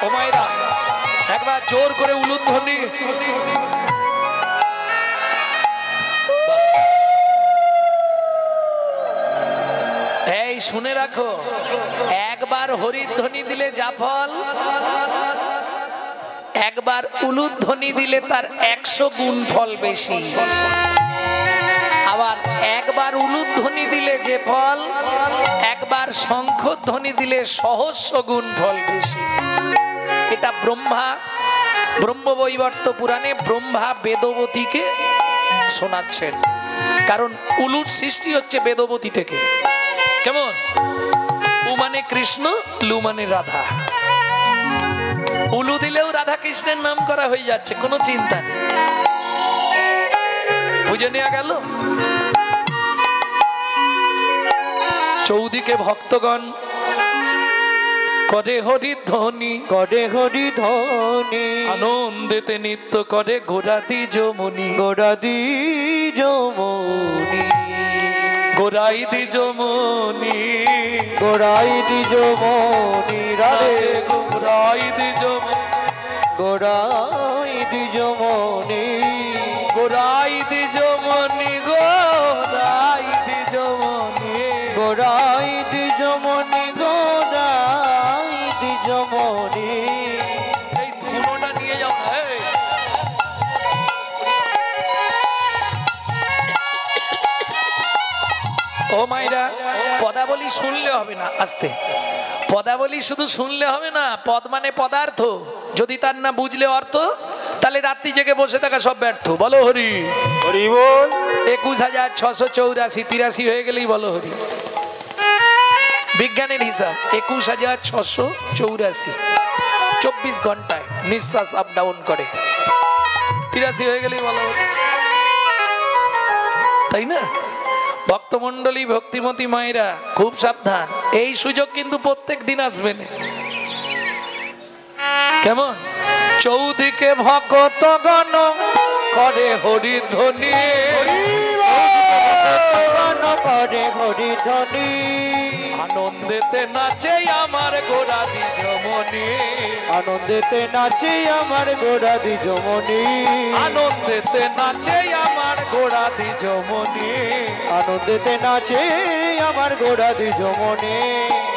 ও মায়েরা একবার জোর করে উলুধ্বনি। এই শুনে রাখো, একবার হরিধ্বনি দিলে যা ফল, একবার উলুধ্বনি দিলে তার 100 গুণ ফল বেশি। আবার একবার উলুধ্বনি দিলে যে ফল, একবার শঙ্খধ্বনি দিলে 100 গুণ ফল বেশি। এটা ব্রহ্মবৈবর্ত পুরাণে ব্রহ্মা বেদবতীকে শোনাচ্ছেন। কারণ উলুর সৃষ্টি হচ্ছে বেদবতী থেকে। কেমন? উ মানে কৃষ্ণ, লু মানে রাধা। উলু দিলেও রাধা কৃষ্ণের নাম করা হয়ে যাচ্ছে, কোনো চিন্তা নেই। বুঝে নেওয়া গেল? চৌদিকে ভক্তগণ করে হরিধ্বনি, করে হরিধ্বনি, আনন্দেতে নৃত্য করে গোরাদি যমুনি, গোরাদি যমুনি, গোরাই দি যমুনি, গোরাই দি যমুনি, রাধে গোরাই দি যমুনি, গোরাই দি যমুনি, গোরাই দি যমুনি, গোরাই দি যমুনি, গোরাই দি যমুনি, গোরাই দি যমুনি। এই ধুনোটা নিয়ে যাও। ও মাইরা, পদাবলী শুনলে হবে না, আস্তে। পদাবলী শুধু শুনলে হবে না, পদ মানে পদার্থ, যদি তার না বুঝলে অর্থ, তাহলে রাত্রি জেগে বসে থাকা সব ব্যর্থ। বলো হরি হরি বল। 21,684, 83 হয়ে গেলেই বলো হরি। বিজ্ঞানের হিসাব 21,684, 24 ঘন্টায় নিঃশ্বাস আপ ডাউন করে, 83 হয়ে গেলেই বলো হরি। তাই না? ভক্তমন্ডলী, ভক্তিমতী মায়েরা খুব সাবধান, এই সুযোগ কিন্তু প্রত্যেক দিন আসবে না। কেমন? চৌদিকে ভক্তগণ করে হরিধ্বনি, করে হরিধ্বনি, আনন্দেতে নাচে আমার গোরাদি যমুনি, আনন্দেতে নাচে আমার গোরাদি যমুনি, আনন্দেতে নাচে আমার গোরাদি যমুনি, আনন্দেতে নাচে আমার গোরাদি যমুনি,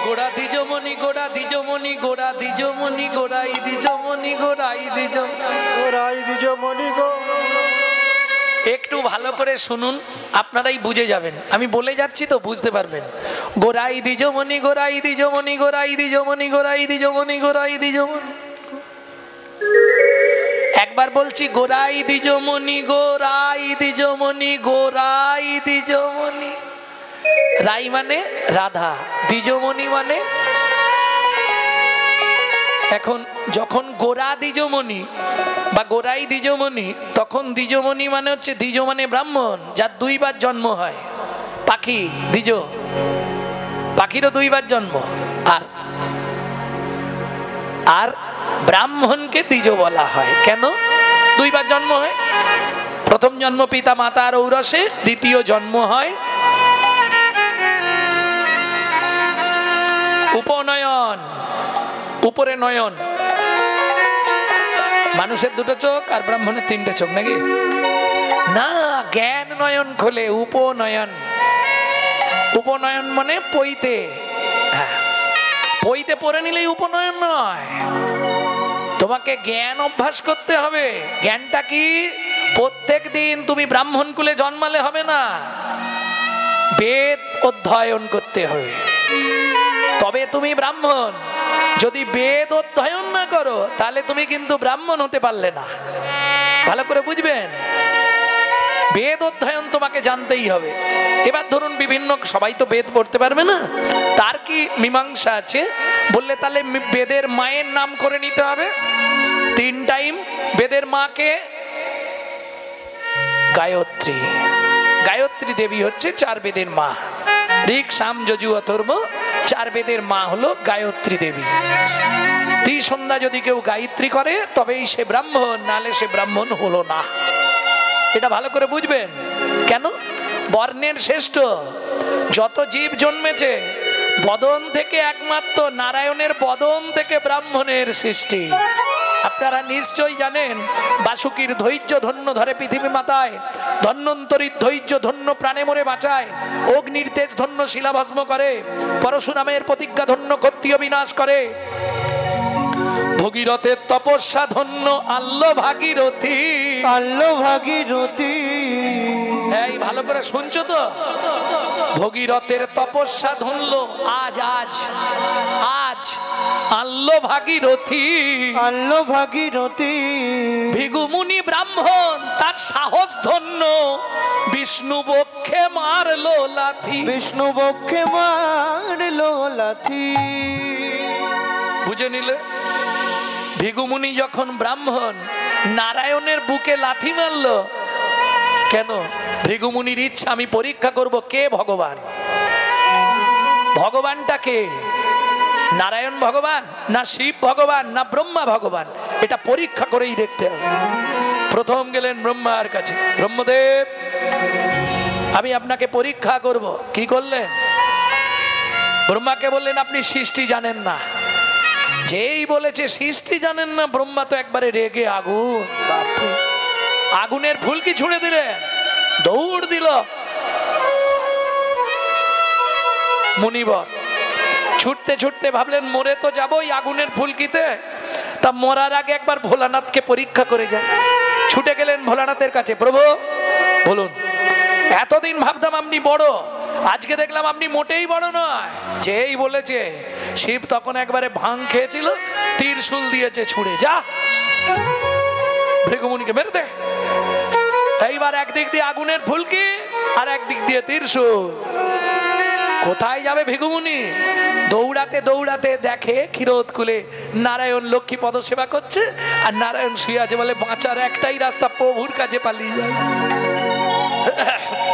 গোরাদি যমুনি, গোরাদি যমুনি, গোরাদি যমুনি, গোরাই দি যমুনি, গোরাই দি যমুনি, গোরাই দি যমুনি গো। একটু ভালো করে শুনুন, আপনারাই বুঝে যাবেন। আমি বলে যাচ্ছি তো বুঝতে পারবেন। গোরাই দি যমুনি, গোরাই দি যমুনি, গোরাই দি যমুনি, গোরাই দি যমুনি, গোরাই দি যমুনি। একবার বলছি, গোরাই দি যমুনি, গোরাই দি যমুনি, গোরাই দি যমুনি। রাই মানে রাধা, দ্বিজমণি মানে। এখন যখন গোরা দ্বিজমণি বা গোরাই দ্বিজমণি, তখন দ্বিজমণি মানে হচ্ছে, দ্বিজ মানে ব্রাহ্মণ, যার 2 বার জন্ম হয়। পাখি দ্বিজ, পাখিরও 2 বার জন্ম। আর ব্রাহ্মণকে দ্বিজ বলা হয়। কেন? 2 বার জন্ম হয়। প্রথম জন্ম পিতা মাতার ঔরসে, দ্বিতীয় জন্ম হয় উপনয়ন, উপরে নয়ন। মানুষের 2টো চোখ আর ব্রাহ্মণের 3টে চোখ, নাকি? না, জ্ঞান নয়ন খোলে, উপনয়ন। উপনয়ন মানে পইতে, পইতে পড়ে নিলেই উপনয়ন নয়, তোমাকে জ্ঞান অভ্যাস করতে হবে। জ্ঞানটা কি? প্রত্যেক দিন তুমি ব্রাহ্মণ কুলে জন্মালে হবে না, বেদ অধ্যয়ন করতে হবে, তবে তুমি ব্রাহ্মণ। যদি বেদ অধ্যয়ন না করো, তাহলে তুমি কিন্তু ব্রাহ্মণ হতে পারলে না। ভালো করে বুঝবেন, বেদ অধ্যয়ন তোমাকে জানতেই হবে। এবার ধরুন বিভিন্ন, সবাই তো বেদ পড়তে পারবে না, তার কি মীমাংসা আছে? বললে তাহলে বেদের মায়ের নাম করে নিতে হবে 3 টাইম। বেদের মাকে গায়ত্রী, গায়ত্রী দেবী হচ্ছে 4 বেদের মা। ঋক, সাম, যজু, অথর্ব 4 বেদের মা হলো গায়ত্রী দেবী। সন্ধ্যা যদি কেউ গায়ত্রী করে তবেই সে ব্রাহ্মণ, নালে সে ব্রাহ্মণ হলো না। এটা ভালো করে বুঝবেন। কেন? বর্ণের শ্রেষ্ঠ যত জীব জন্মেছে বদন থেকে একমাত্র নারায়ণের বদন থেকে ব্রাহ্মণের সৃষ্টি। আপনারা নিশ্চয়ই জানেন বাসুকীর ধৈর্য ধন্য ধরে পৃথিবী মাতায়, ধন্বন্তরীর ধৈর্য ধন্য প্রাণে মরে বাঁচায়, অগ্নির তেজ ধন্য শিলাভস্ম করে, পরশুরামের প্রতিজ্ঞা ধন্য ক্ষত্রিয় বিনাশ করে, ভগীরথের তপস্যা ধন্য আল্লো ভাগীরথী। আল্লো ভাগীরথী, এই ভালো করে শুনছো তো? ভগীরথের তপস্যা ধন্য আজ আজ আজ আল্লো ভাগীরথী। আল্লো ভাগীরথী, ভিগুমুনি ব্রাহ্মণ তার সাহস ধন্য, বিষ্ণু বক্ষে মারলো লাথি। বিষ্ণু বক্ষে মারলো লাথি। বুঝে নিলে? ভিগুমুনি যখন ব্রাহ্মণ নারায়ণের বুকে লাথি মারলো, কেন? ভৃগুমুনির ইচ্ছা আমি পরীক্ষা করব কে ভগবান। ভগবানটা কে? নারায়ণ ভগবান না শিব ভগবান না ব্রহ্মা ভগবান? এটা পরীক্ষা করেই দেখতে হবে। প্রথম গেলেন ব্রহ্মার কাছে। ব্রহ্মদেব, আমি আপনাকে পরীক্ষা করব। কি করলেন? ব্রহ্মাকে বললেন আপনি সৃষ্টি জানেন না। যেই বলেছে সৃষ্টি জানেন না, ব্রহ্মা তো একবারে রেগে আগুন। আগুনের ফুলকি ছুঁড়ে দিলেন, দৌড় দিল মুনিবর। ছুটতে ছুটতে ভাবলেন মরে তো যাবোই আগুনের ফুলকিতে, তা মরার আগে একবার ভোলানাথকে পরীক্ষা করে যায়। ছুটে গেলেন ভোলানাথের কাছে। প্রভু বলুন, এতদিন ভাবতাম আপনি বড়, আজকে দেখলাম আপনি মোটেই বড় নয়। যেই বলেছে শিব তখন একবারে ভাং খেয়েছিল, ত্রিশূল দিয়েছে ছুঁড়ে, যা ভৃগুমুনিকে মেরে দে। এইবার একদিক দিয়ে আগুনের ফুলকি আর একদিক দিয়ে ত্রিশূল। কোথায় যাবে ভৃগুমুনি? দৌড়াতে দৌড়াতে দেখে ক্ষীরোদ কুলে নারায়ণ লক্ষ্মী পদ সেবা করছে, আর নারায়ণ শুয়ে আছে। বলে বাঁচার একটাই রাস্তা, প্রভুর কাছে পালিয়ে যায়।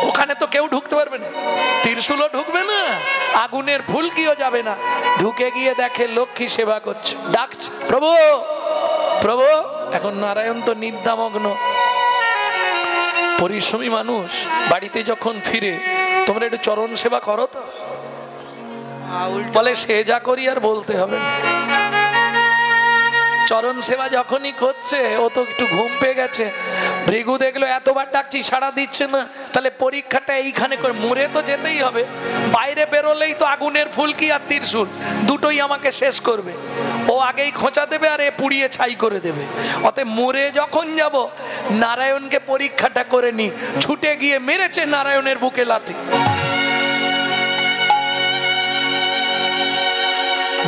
ওখানে তো কেউ ঢুকতে পারবে না, ত্রিশূলও ঢুকবে না, আগুনের ফুলকিও যাবে না। ঢুকে গিয়ে দেখে লক্ষ্মী সেবা করছে, ডাকছে প্রভু প্রভু। এখন নারায়ণ তো নিদ্রামগ্ন। পরিশ্রমী মানুষ বাড়িতে যখন ফিরে, তোমরা একটু চরণ সেবা করো তো? বলে সে যা করি আর বলতে হবে না। চরণ সেবা যখনই করছে, ও তো একটু ঘুম পেয়ে গেছে। ভৃগু দেখলো এতবার ডাকছি সাড়া দিচ্ছে না, তাহলে পরীক্ষাটা এইখানে করে, মরে তো যেতেই হবে। বাইরে বেরোলেই তো আগুনের ফুলকি আর ত্রিশূল দুটোই আমাকে শেষ করবে। ও আগেই খোঁচা দেবে আর এ পুড়িয়ে ছাই করে দেবে। অতএব মরে যখন যাব, নারায়ণকে পরীক্ষাটা করে নি। ছুটে গিয়ে মেরেছে নারায়ণের বুকে লাথি।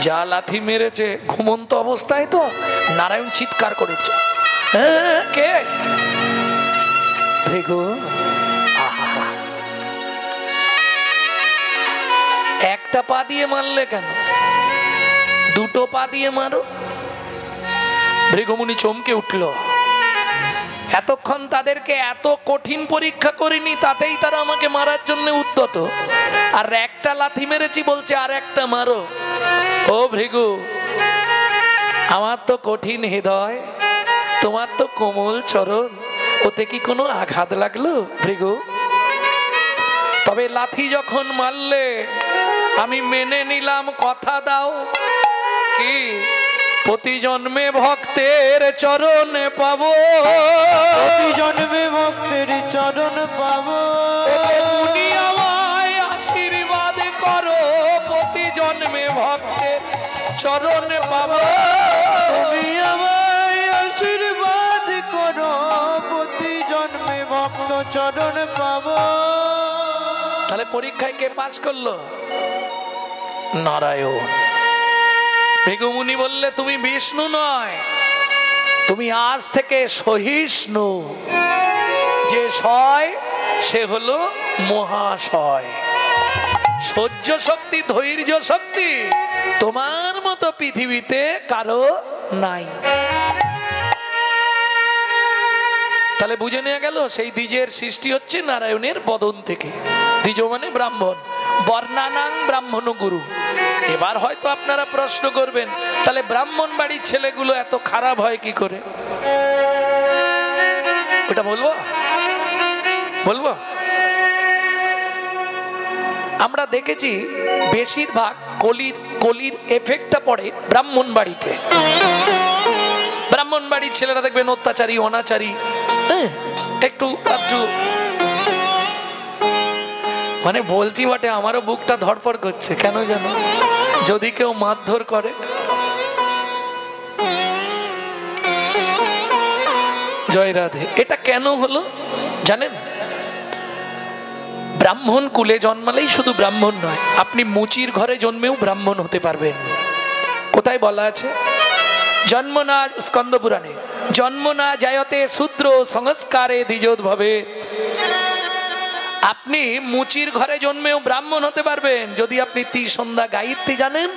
যা লাথি মেরেছে, ঘুমন্ত অবস্থায় তো নারায়ণ চিৎকার করেছে, কে? ভৃগু। একটা পা দিয়ে মারলে কেন? দুটো পা দিয়ে মারো। ভৃগুমুনি চমকে উঠল। এতক্ষণ তাদেরকে এত কঠিন পরীক্ষা করিনি, তাতেই তারা আমাকে মারার জন্য উদ্যত। আর একটা লাথি মেরেছি বলছে আর একটা মারো। ও ভৃগু, আমার তো কঠিন হৃদয়, তোমার তো কোমল চরণ, ওতে কি কোনো আঘাত লাগলো ভৃগু? তবে লাথি যখন মারলে আমি মেনে নিলাম, কথা দাও কি প্রতি জন্মে ভক্তের চরণে পাবো। প্রতি জন্মে ভক্তের চরণ পাবো। তুমি আমায় আশীর্বাদ করো, প্রতি জন্মে ভক্তের চরণে পাবো। তুমি আমায় আশীর্বাদ করো, প্রতি জন্মে ভক্ত চরণ পাবো। তাহলে পরীক্ষায় কে পাস করলো? নারায়ণ। ভৃগুমুনি বললে তুমি বিষ্ণু নয়, তুমি আজ থেকে সহিষ্ণু। যে সয় সে হলো মহাশয়। সহ্য শক্তি, ধৈর্য শক্তি তোমার মতো পৃথিবীতে কারো নাই। তাহলে বুঝে নেওয়া গেল সেই দ্বিজের সৃষ্টি হচ্ছে নারায়ণের বদন থেকে। দ্বিজ মানে ব্রাহ্মণ, বর্ণানাং ব্রাহ্মণ গুরু। এবার হয়তো আপনারা প্রশ্ন করবেন, তাহলে ব্রাহ্মণ বাড়ির ছেলেগুলো এত খারাপ হয় কি করে? ওটা বলবো বলবো আমরা দেখেছি বেশিরভাগ কলির এফেক্টটা পড়ে ব্রাহ্মণ বাড়িতে। ব্রাহ্মণ বাড়ির ছেলেরা দেখবেন অত্যাচারী, অনাচারী, একটু আধটু, মানে বলছি বটে, আমারও বুকটা ধড়ফড় করছে কেন জানো, যদি কেউ মারধর করে। জয় রাধে। এটা কেন হলো জানেন? ব্রাহ্মণ কুলে জন্মালেই শুধু ব্রাহ্মণ নয়, আপনি মুচির ঘরে জন্মেও ব্রাহ্মণ হতে পারবেন। কোথায় বলা আছে? জন্ম না, স্কন্দ পুরাণে, জন্ম না জায়তে শূদ্র সংস্কারে দ্বিজোদ্ভবে। আপনি মুচির ঘরে জন্মেও ব্রাহ্মণ হতে পারবেন যদি আপনি ত্রিসন্ধ্যা গায়ত্রী জানেন,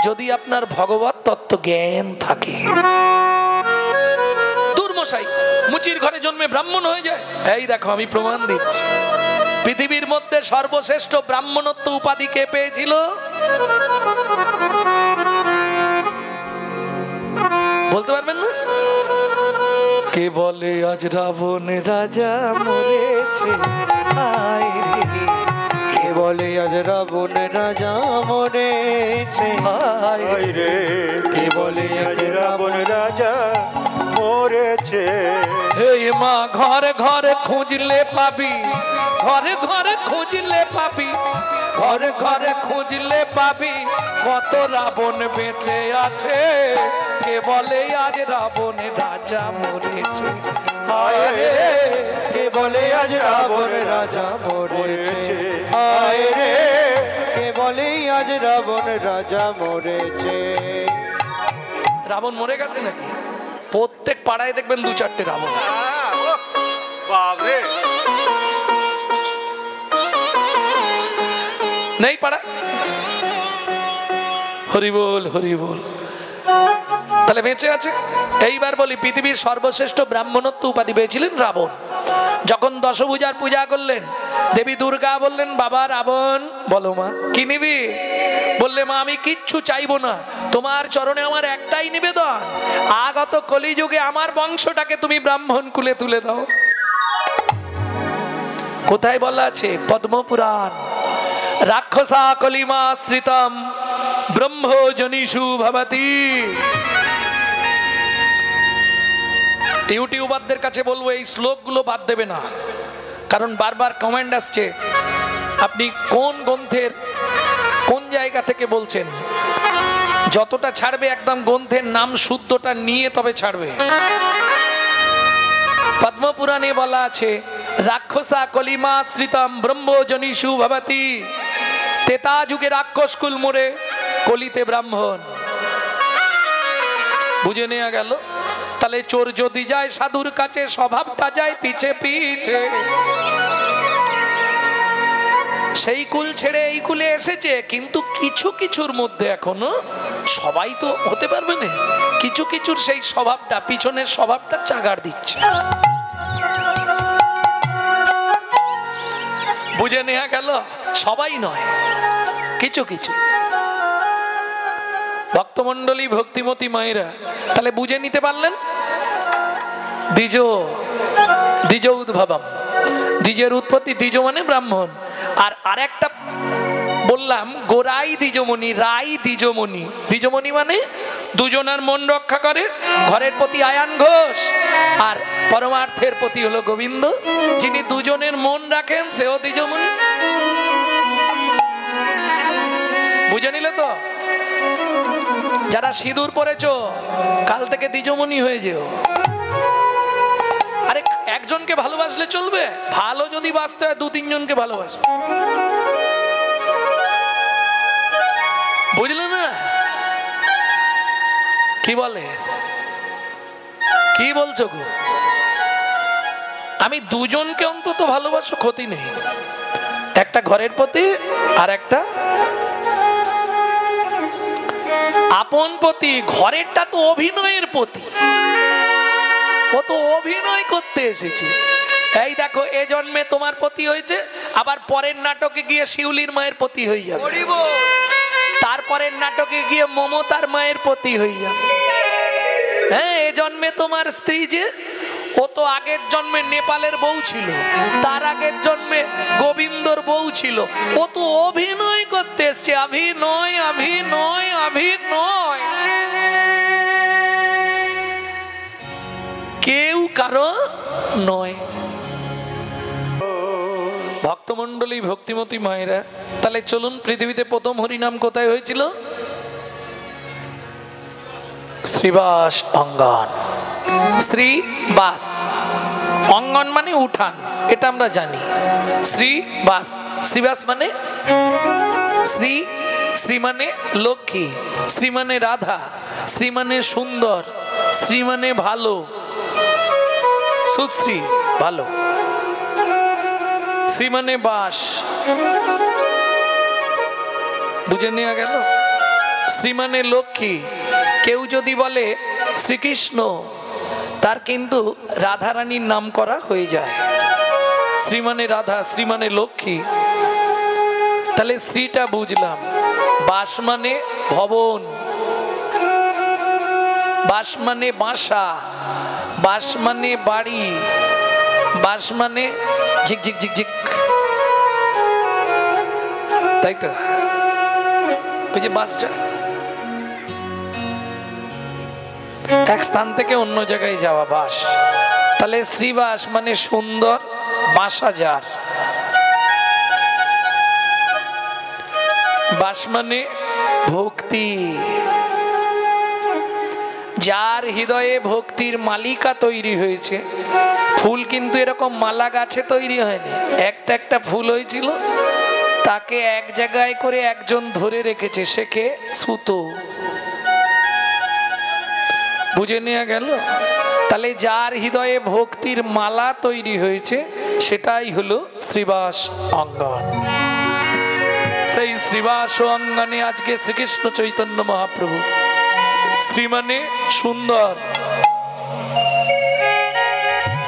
যদি আপনার ভগবত তত্ত্ব জ্ঞান থাকে। দুর্মশাই মুচির ঘরে জন্মে ব্রাহ্মণ হয়ে যায়। এই দেখো আমি প্রমাণ দিচ্ছি। পৃথিবীর মধ্যে সর্বশ্রেষ্ঠ ব্রাহ্মণত্ব উপাধি কে পেয়েছিল? বলতে পারবেন না? কে বলে আজ রাবণ রাজা মরেছে, হায় রে। কে বলে আজ রাবণ রাজা মরেছে, হায় রে। কে বলে আজ রাবণ রাজা মরেছে। হে মা, ঘরে ঘরে খুঁজলে পাবি, ঘরে ঘরে খুঁজলে পাবি, ঘরে ঘরে খুঁজলে পাবি, কত রাবণ বেঁচে আছে। কে বলে আজ রাবণ রাজা মরেছে, হায় রে। কে বলে আজ রাবণ রাজা মরেছে, হায় রে। কে বলে আজ রাবণ রাজা মরেছে। রাবণ মরে গেছে নাকি? প্রত্যেক পাড়ায় দেখবেন দু চারটে রাবণ। বাবরে, নেই পাড়া? হরি বল, হরি বল। তাহলে বেঁচে আছে। এইবার বলি, পৃথিবীর সর্বশ্রেষ্ঠ ব্রাহ্মণত্ব উপাধি পেয়েছিলেন রাবণ। যখন দশভুজার পূজা করলেন, দেবী দুর্গা বললেন, বাবা রাবণ, বলো মা কি নিবি? বললে, মা আমি কিচ্ছু চাইবো না, তোমার চরণে আমার একটাই নিবেদন, আগত কলিযুগে আমার বংশটাকে তুমি ব্রাহ্মণ কুলে তুলে দাও। কোথায় বলা আছে? পদ্মপুরাণ। রাক্ষসা কলিমা শ্রিতম ব্রহ্মজনিষু ভবতি। ইউটিউবারদের কাছে বলবো এই শ্লোকগুলো বাদ দেবে না, কারণ বারবার কমেন্ট আসছে আপনি কোন গ্রন্থের কোন জায়গা থেকে বলছেন। যতটা ছাড়বে একদম গ্রন্থের নাম শুদ্ধটা নিয়ে তবে ছাড়বে। পদ্মপুরাণে বলা আছে, রাক্ষসা কলিমা শ্রিতম ব্রহ্মজনিষু ভবতি। তেতা যুগে রাক্ষস কুল মরে, কলিতে ব্রাহ্মণ। বুঝে নেওয়া গেল? তাহলে চোর যদি যায় সাধুর কাছে, স্বভাবটা যায় পিছে পিছে। সেই কুল ছেড়ে এই কুলে এসেছে, কিন্তু কিছু কিছুর মধ্যে এখনো, সবাই তো হতে পারবে না, কিছু কিছুর সেই স্বভাবটা, পিছনের স্বভাবটা চাগাড় দিচ্ছে। বুঝে নেওয়া গেল? সবাই নয়, কিছু কিছু ভক্তমন্ডলী, ভক্তিমতী মায়েরা। তাহলে বুঝে নিতে পারলেন? দ্বিজ উদ্ভবম, দ্বিজের উৎপত্তি, দ্বিজ মানে ব্রাহ্মণ। আর আরেকটা বললাম, গোরাই দ্বিজমণি, রাই দ্বিজমণি। দ্বিজমণি মানে দুজনের মন রক্ষা করে। ঘরের প্রতি আয়ান ঘোষ, আর পরমার্থের প্রতি হলো গোবিন্দ। যিনি দুজনের মন রাখেন সেও দ্বিজমণি। বুঝে নিলে তো? যারা সিঁদুর পরেছ, কাল থেকে দ্বিজমণি হয়ে যেও। আরে একজনকে ভালোবাসলে চলবে? ভালো যদি বাঁচতে হয় দু তিনজনকে ভালোবাসবে। বুঝলে না? কি বলে, কি বলছো গো? আমি দুজনকে অন্তত ভালোবাসো, ক্ষতি নেই। একটা ঘরের প্রতি আর একটা আপন প্রতি। ঘরেরটা তো অভিনয়ের প্রতি, কত অভিনয় করতে এসেছে। এই দেখো, এ জন্মে তোমার প্রতি হয়েছে, আবার পরের নাটকে গিয়ে শিউলির মায়ের প্রতি হয়ে যাবে, তারপরের নাটকে গিয়ে মমতার মায়ের প্রতি হয়ে যাবে। হ্যাঁ, এ জন্মে তোমার স্ত্রী যে, ও তো আগের জন্মে নেপালের বউ ছিল, তার আগের জন্মে গোবিন্দর বউ ছিল। ও তো অভিনয় করতে এসছে, অভিনয় অভিনয় অভিনয়। কেউ কারো নয়। ভক্তমণ্ডলী, ভক্তিমতী মায়েরা, তাহলে চলুন, পৃথিবীতে প্রথম হরিনাম কোথায় হয়েছিল? শ্রীবাস অঙ্গন। শ্রীবাস অঙ্গন মানে উঠান, এটা আমরা জানি। শ্রীবাস, শ্রীবাস মানে শ্রী, শ্রী মানে লক্ষ্মী, শ্রী মানে রাধা, শ্রী মানে সুন্দর, শ্রী মানে ভালো, সুশ্রী ভালো, শ্রী মানে বাস। বুঝে নেওয়া গেল? শ্রী মানে লক্ষ্মী। কেউ যদি বলে শ্রীকৃষ্ণ, তার কিন্তু রাধারানীর নাম করা হয়ে যায়। শ্রী মানে রাধা, শ্রী মানে লক্ষ্মী। তাহলে শ্রীটা বুঝলাম। বাস মানে ভবন, বাস মানে বাসা, বাস মানে বাড়ি, বাস মানে ঝিক ঝিক ঝিক ঝিক, তাই তো? ওই যে বাসটা এক স্থান থেকে অন্য জায়গায় যাওয়া, বাস। তাহলে শ্রীবাস মানে সুন্দর বাসা যার। বাস মানে ভক্তি, যার হৃদয়ে ভক্তির মালিকা তৈরি হয়েছে। ফুল কিন্তু এরকম মালা গাছে তৈরি হয়নি, একটা একটা ফুল হয়েছিল, তাকে এক জায়গায় করে একজন ধরে রেখেছে, সে কে? সুতো। বুঝে নেওয়া গেল? তাহলে যার হৃদয়ে ভক্তির মালা তৈরি হয়েছে সেটাই হলো শ্রীবাস অঙ্গন। সেই শ্রীবাস অঙ্গনে আজকে শ্রীকৃষ্ণ চৈতন্য মহাপ্রভু। শ্রী মানে সুন্দর,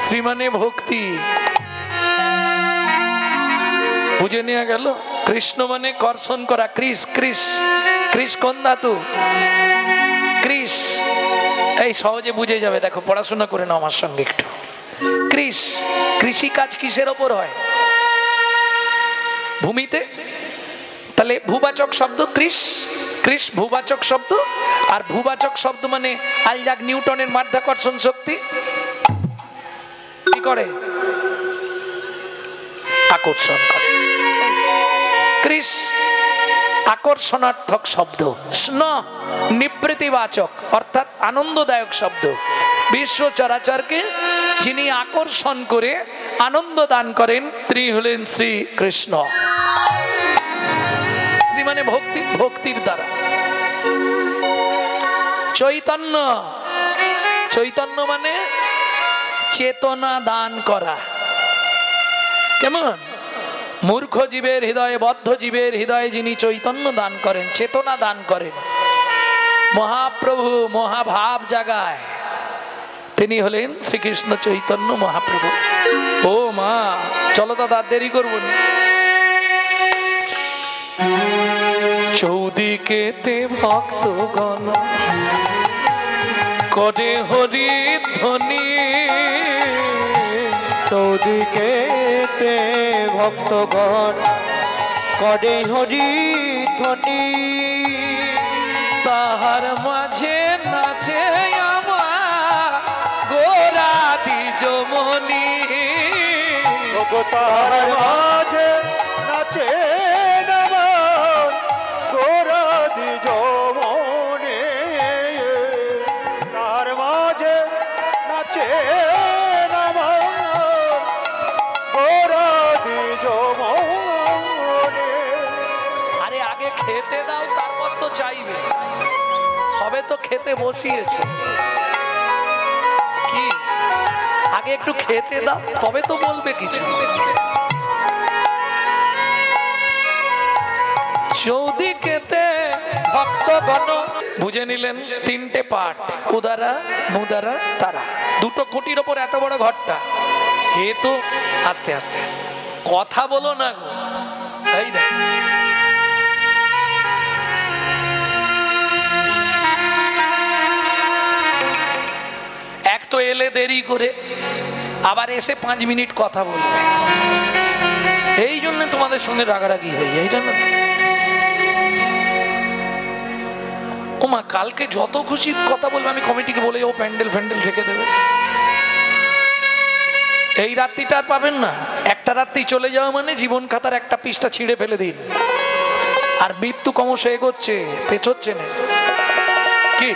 শ্রী মানে ভক্তি। বুঝে নেওয়া গেল? কৃষ্ণ মানে কর্ষণ করা, কৃষ। কৃষ, কৃষ কোন ধাতু? কৃষ। এই সহজে বুঝে যাবে, দেখো পড়াশোনা করে নাও আমার সঙ্গে একটু। কৃষ, কৃষি কাজ কিসের ওপর হয়? ভূমিতে। তাহলে ভূবাচক শব্দ কৃষ, কৃষ ভূবাচক শব্দ। আর ভূবাচক শব্দ মানে আইজাক নিউটনের মাধ্যাকর্ষণ শক্তি কি করে? আকর্ষণ করে। কৃষ আকর্ষণার্থক শব্দ, স্ন নিবৃত্তিবাচক অর্থাৎ আনন্দদায়ক শব্দ। বিশ্ব চরাচরকে যিনি আকর্ষণ করে আনন্দ দান করেন তিনি হলেন শ্রীকৃষ্ণ। শ্রী মানে ভক্তি, ভক্তির দ্বারা। চৈতন্য, চৈতন্য মানে চেতনা দান করা। কেমন? মূর্খ জীবের হৃদয়ে, বদ্ধ জীবের হৃদয়ে যিনি চৈতন্য দান করেন, চেতনা দান করেন, মহাপ্রভু মহাভাব জাগায়, তিনি হলেন শ্রীকৃষ্ণ চৈতন্য মহাপ্রভু। ও মা, চলো দাদা, দেরি করবো না। চৌদিকেতে ভক্তগণ করে হরি ধ্বনি, চৌদিকেতে ভক্তগণ করে হরি ধ্বনি, তাহার মাঝে নাচে আমার গোরা দ্বিজমণি। তার মাঝে নাচে আমার গোরা দ্বিজমণি, তার মাঝে নাচে আমার গোরা দ্বিজমণি। আরে আগে খেতে দাও, তারপর তো চাইবে। সবে তো খেতে বসিয়েছো, কি আগে একটু খেতে দাও, তবে তো বলবে কিছু। চৌদিকেতে ভক্তগণ, বুঝে নিলেন তিনটে পাঠ, উদারা মুদারা তারা। দুটো খুঁটির ওপর এত বড় ঘরটা, এ তো আস্তে আস্তে কথা বলো না গো। এই দেখ, এক তো তো এলে দেরি করে, আবার এসে 5 মিনিট কথা বলবে, এই জন্য তোমাদের সঙ্গে রাগারাগি হয়ে যায়, জানো তো? ওমা কালকে যত খুশি কথা বলবে, আমি কমিটিকে বলে যাবো প্যান্ডেল ফ্যান্ডেল ঢেকে দেবে। এই রাত্রিটা আর পাবেন না, একটা রাত্রি চলে যাওয়া মানে জীবন খাতার একটা পৃষ্ঠা ছিঁড়ে ফেলে দিন। আর মৃত্যু ক্রমশ এগোচ্ছে, পেছোচ্ছে না কি?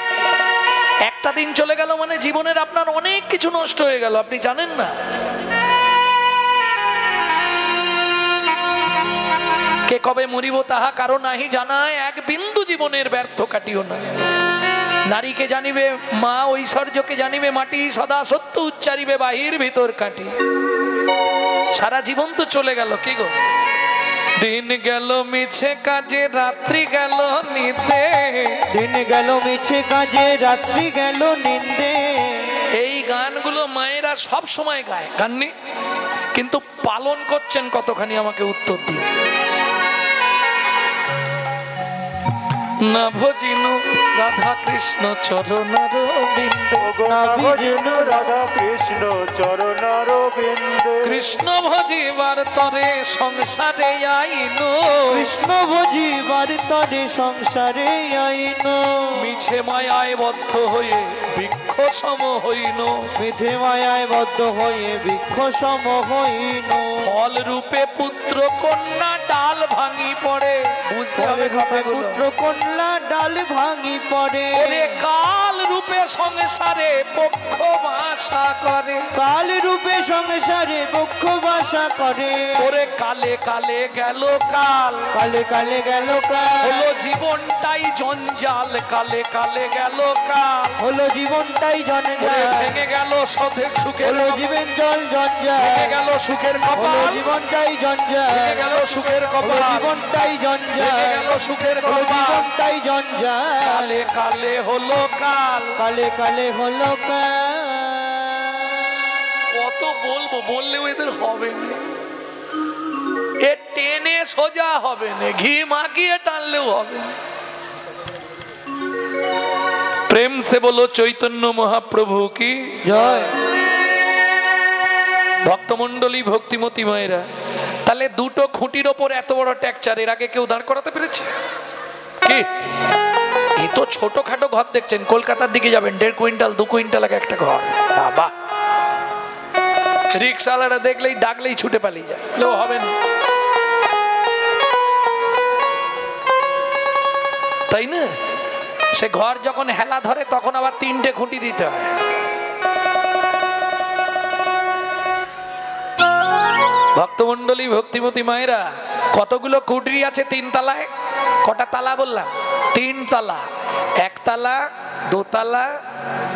একটা দিন চলে গেল মানে জীবনের আপনার অনেক কিছু নষ্ট হয়ে গেল, আপনি জানেন না? কে কবে মরিব তাহা কারো নাহি জানায়, এক বিন্দু জীবনের ব্যর্থ কাটিও না। নারীকে জানিবে মা, ঐশ্বর্যকে জানিবে মাটি, সদা সত্য উচ্চারিবে বাহির ভিতর কাটি। সারা জীবন তো চলে গেল, কি গো? দিন গেল মিছে কাজে, রাত্রি গেল নিন্দে। দিন গেল মিছে কাজে, রাত্রি গেল নিন্দে। এই গানগুলো মায়েরা সব সময় গায়, গাননি? কিন্তু পালন করছেন কতখানি আমাকে উত্তর দিন। না ভজিনু রাধা কৃষ্ণ চরণার বিন্দে, না ভজিনু রাধা কৃষ্ণ চরণার বিন্দে। কৃষ্ণ ভজিবার তরে সংসারে আইনো, কৃষ্ণ ভজিবার তরে সংসারে আইন। মিছে মায়ায় বদ্ধ হয়ে বৃক্ষ সম হইন, মিথে মায়ায় বদ্ধ হয়ে বৃক্ষ সম হইন। ফল রূপে পুত্র কন্যা ডাল ভাঙি পড়ে। বুঝতে হবে কথাগুলো। পুত্র কন্যা ডাল ভাঙি পড়ে। ওরে কাল রূপে সংসারে পক্ষ বাসা করে, কাল রূপে সংসারে পক্ষ বাসা করে। ওরে কালে কালে গেল কাল, কালে কালে গেল কাল। হলো জীবনটাই জঞ্জাল, কালে কালে গেল কাল। হলো জীবনটাই ওরে জঞ্জাল। ভেঙে গেল সুখের, হলো জীবন জল জঞ্জাল। ভেঙে গেল সুখের হলো কপাল, জীবনটাই জঞ্জাল। ভেঙে গেল সুখের হলো কপাল, জীবনটাই জঞ্জাল। ভেঙে গেল সুখের হলো কপাল। জীবনটাই জঞ্জাল। কালে কালে হলো কাল। কালে কালে হলো কাল। কত বলবো, বললেও এদের হবে না, এ টেনে সোজা হবে না, ঘি মাখিয়ে টানলেও হবে না। প্রেম সে বলো চৈতন্য মহাপ্রভু কি জয়। ভক্তমন্ডলী, ভক্তিমতী মায়েরা, তাহলে দুটো খুঁটির ওপর এত বড় ট্যাকচার এর আগে কেউ দাঁড় করাতে পেরেছে কি? এ তো ছোটখাটো ঘর দেখছেন, কলকাতার দিকে যাবেন 1.5 কুইন্টাল 2 কুইন্টাল একটা ঘর। বাবা, রিক্সাওয়ালারা দেখলেই ডাকলেই ছুটে পালিয়ে যায়, কেউ হবে না, তাই না? সে ঘর যখন হেলা ধরে তখন আবার 3টে খুঁটি দিতে হয়। ভক্তমন্ডলী, ভক্তিমতী মায়েরা, কতগুলো কুঠরি আছে 3 তলায়? কটা তালা বললাম? 3 তালা। 1 তালা, 2 তালা,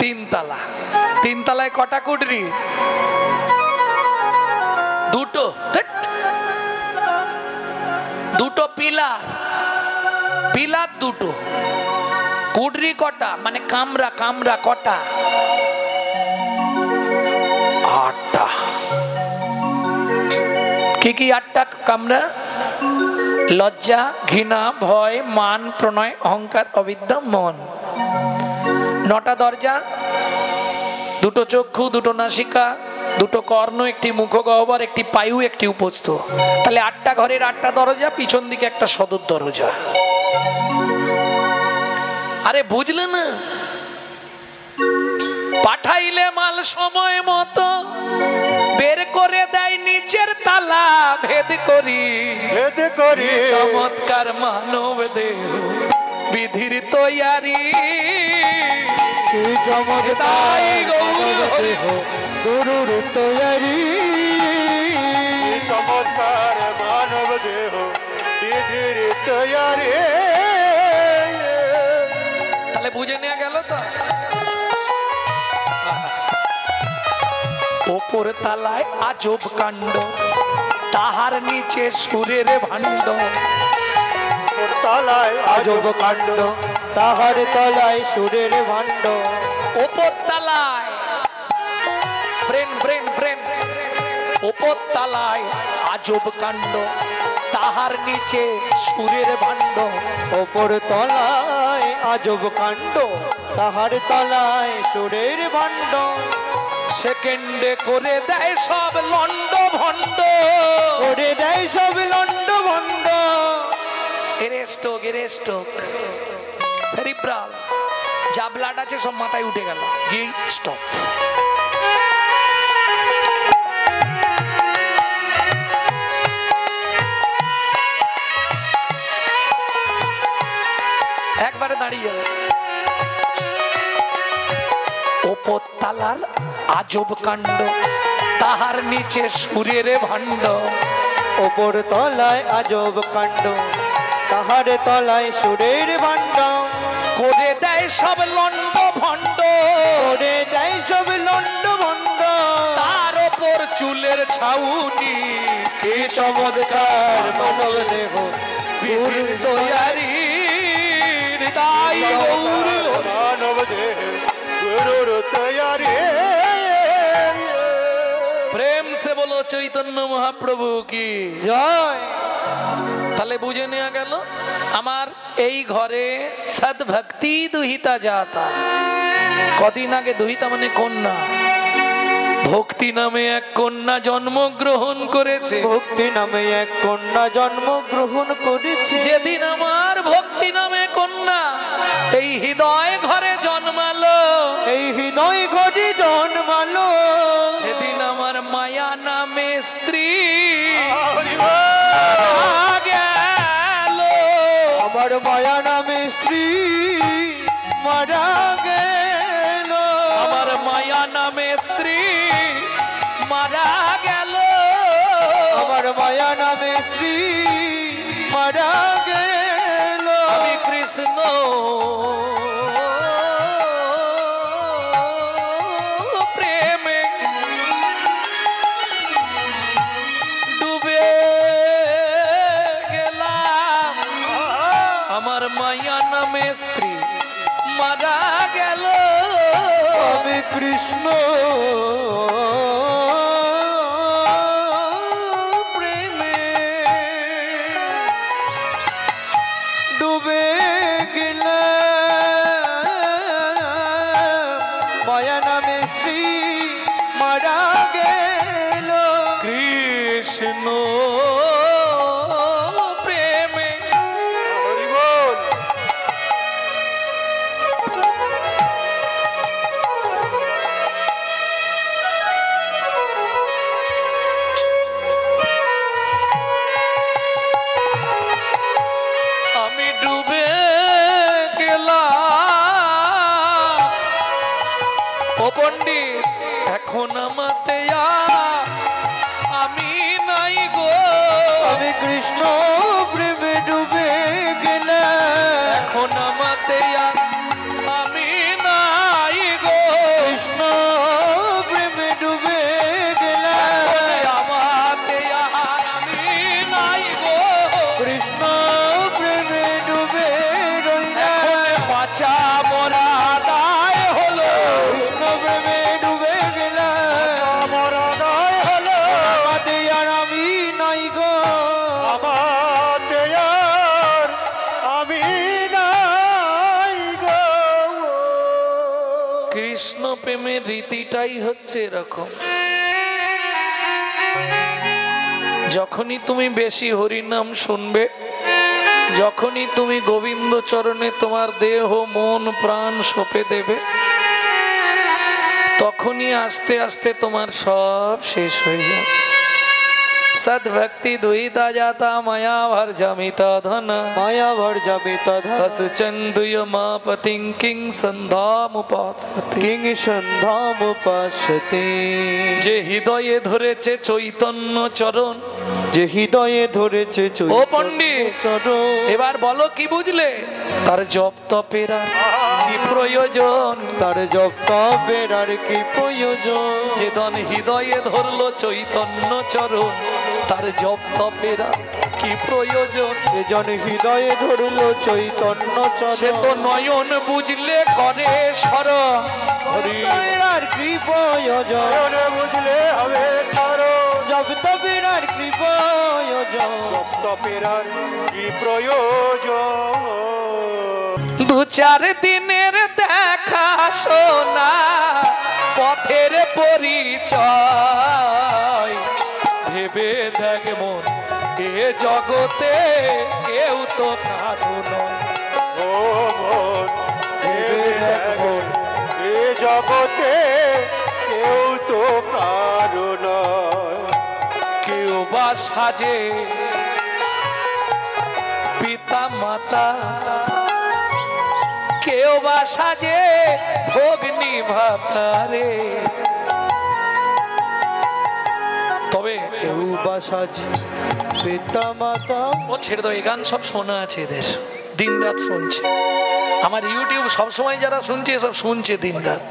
3 তালা। 3 তলায় কটা কুঠরি? 2টো। দুটো পিলার, পিলার 2টো। কুঠরি কটা? মানে কামরা, কামরা কটা? 8টা। কি কি 8টা কামরা? লজ্জা, ঘৃণা, ভয়, মান, প্রণয়, অহংকার, অবিদ্যা, মন। 9টা দরজা, 2টো চক্ষু, 2টো নাসিকা, 2টো কর্ণ, 1টি মুখগহ্বর, 1টি পায়ু, 1টি উপস্থ। তাহলে 8টা ঘরের 8টা দরজা, পিছন দিকে একটা সদর দরজা। আরে বুঝলে না? পাঠাইলে মাল সময় মতো বের করে দেয় নিচের তালা, ভেদ করি ভেদ করি। চমৎকার মানব দেহ বিধির তৈয়ারি। কি চমৎকার মানব দেহ গুরুর তৈয়ারি। চমৎকার মানব দেহ বিধির তৈয়ারি। তাহলে বুঝে নেওয়া গেল তো? ওপর তালায় আজব কাণ্ড, তাহার নিচে সুরের ভাণ্ড। তালায় আজব কাণ্ড, তাহার তলায় সুরের ভাণ্ড। ওপর তালায় প্রেম প্রেম প্রেম, ওপর তালায় আজব কাণ্ড, তাহার নিচে সুরের ভাণ্ড। ওপর তলায় আজব কাণ্ড, তাহার তলায় সুরের ভাণ্ড। সেকেন্ডে করে দেয় সব লন্ড ভন্ড, করে দেয় সব লন্ড ভন্ড। স্ট্রোক সেরিব্রাল যা ব্লাড আছে সব মাথায় উঠে গেল, গিয়ে স্টপ। একবারে দাঁড়িয়ে যাবে। ওপর তালার আজব কাণ্ড, তাহার নিচে সুরের ভাণ্ড। ওপর তলায় আজব কাণ্ড, তাহার তলায় সুরের ভাণ্ড। করে দেয় সব লন্ড ভন্ড, করে দেয় সব লন্ড ভন্ড। তার ওপর চুলের ছাউনি, কি চমৎকার মানব দেহ বিধির তৈয়ারির তাই গৌর। মানব দেহ গুরুর তৈয়ারি। প্রেম সে বলো চৈতন্য মহাপ্রভু কি জয়। তাহলে বুঝে নেওয়া গেল আমার এই ঘরে সদ্ভক্তি দুহিতা যাতা। কদিন আগে দুহিতা মানে কন্যা, ভক্তি নামে এক কন্যা জন্মগ্রহণ করেছে। ভক্তি নামে এক কন্যা জন্মগ্রহণ করেছে। যেদিন আমার ভক্তি নামে কন্যা এই হৃদয় ঘরে জন্মালো, এই হৃদয় ঘরে জন্মালো, সেদিন আমার মায়া নামে স্ত্রী গেল। আমার মায়া নামে স্ত্রী মারা গেল। আমার মায়া নামে স্ত্রী মারা গেল। আমার মায়া নামে স্ত্রী মারা গেল। আমি কৃষ্ণ প্রেমে ডুবে গেলাম। আমার মায়া নামে স্ত্রী মারা গেল। আমি কৃষ্ণ প্রেমে ডুবে গেলাম। মায়া নামে শ্রী মারা গেল। কৃষ্ণ প্রেমে হরি বল। আমি ডুবে গেলাম। ও পণ্ডিত এখন আমাতে আমি নাই গো। আমি কৃষ্ণ প্রেমে ডুবে গেলাম। এখন আমাতে আমি নাই গো। কৃষ্ণ প্রেমে ডুবে গেলাম। আমাতে আমি নাই গো। কৃষ্ণ প্রেমে ডুবে রইলাম। বাঁচা মরা দায় হলো। কৃষ্ণ প্রেমে ডুবে গেলাম। মরণয় হলো আমাতে আর আমি নাই গো। আমাতে আর আমি নাই গো। কৃষ্ণ প্রেমের রীতিটাই হচ্ছে এরকম, যখনই তুমি বেশি হরিনাম শুনবে, যখনই তুমি গোবিন্দ চরণে তোমার দেহ মন প্রাণ সঁপে দেবে, তখনই আস্তে আস্তে তোমার সব শেষ হয়ে যাবে। সদ্ভক্তি দুহিতা যাতা মায়া ভর জমিতা ধনা, মায়া ভর যাবে তধা চন্দুয় মাপতিং কিং সন্ধামুপাসতে। কিং সন্ধাম পাশতে। যে হৃদয়ে ধরেছে চৈতন্য চরণ, যে হৃদয়ে ধরেছে ও পণ্ডিত, চরণ। এবার বলো কি বুঝলে? তার জপ তপের আর কি প্রয়োজন? তার জপ তপের আর কি প্রয়োজন? যে দন হৃদয়ে ধরলো চৈতন্য চরণ, তার জপ তপের আর কি প্রয়োজন? জন হৃদয়ে ধরলো চৈতন্য সে তো চরণ। নয়ন বুঝলে করে স্মরণ। তপের আর কি প্রয়োজন? নয়নে বুঝলে হবে সারো। জপ তপের আর কি প্রয়োজন? তপের আর কি প্রয়োজন? দু চার দিনের দেখা শোনা পথের পরিচয় ভেবে দেখ মন এ জগতে কেউ তো কারো নয়। ও মন ভেবে দেখ মন, এ জগতে কেউ তো কারো নয়। কেউ বা সাজে পিতা মাতা, কেউ বা সাজে ভগ্নী ভাতারে, তবে কেউ বা সাজে পিতা মাতা। ও ছেড়ে দাও, এই গান সব শোনা আছে এদের, দিন রাত শুনছে। আমার ইউটিউব সবসময় যারা শুনছে সব শুনছে দিন রাত।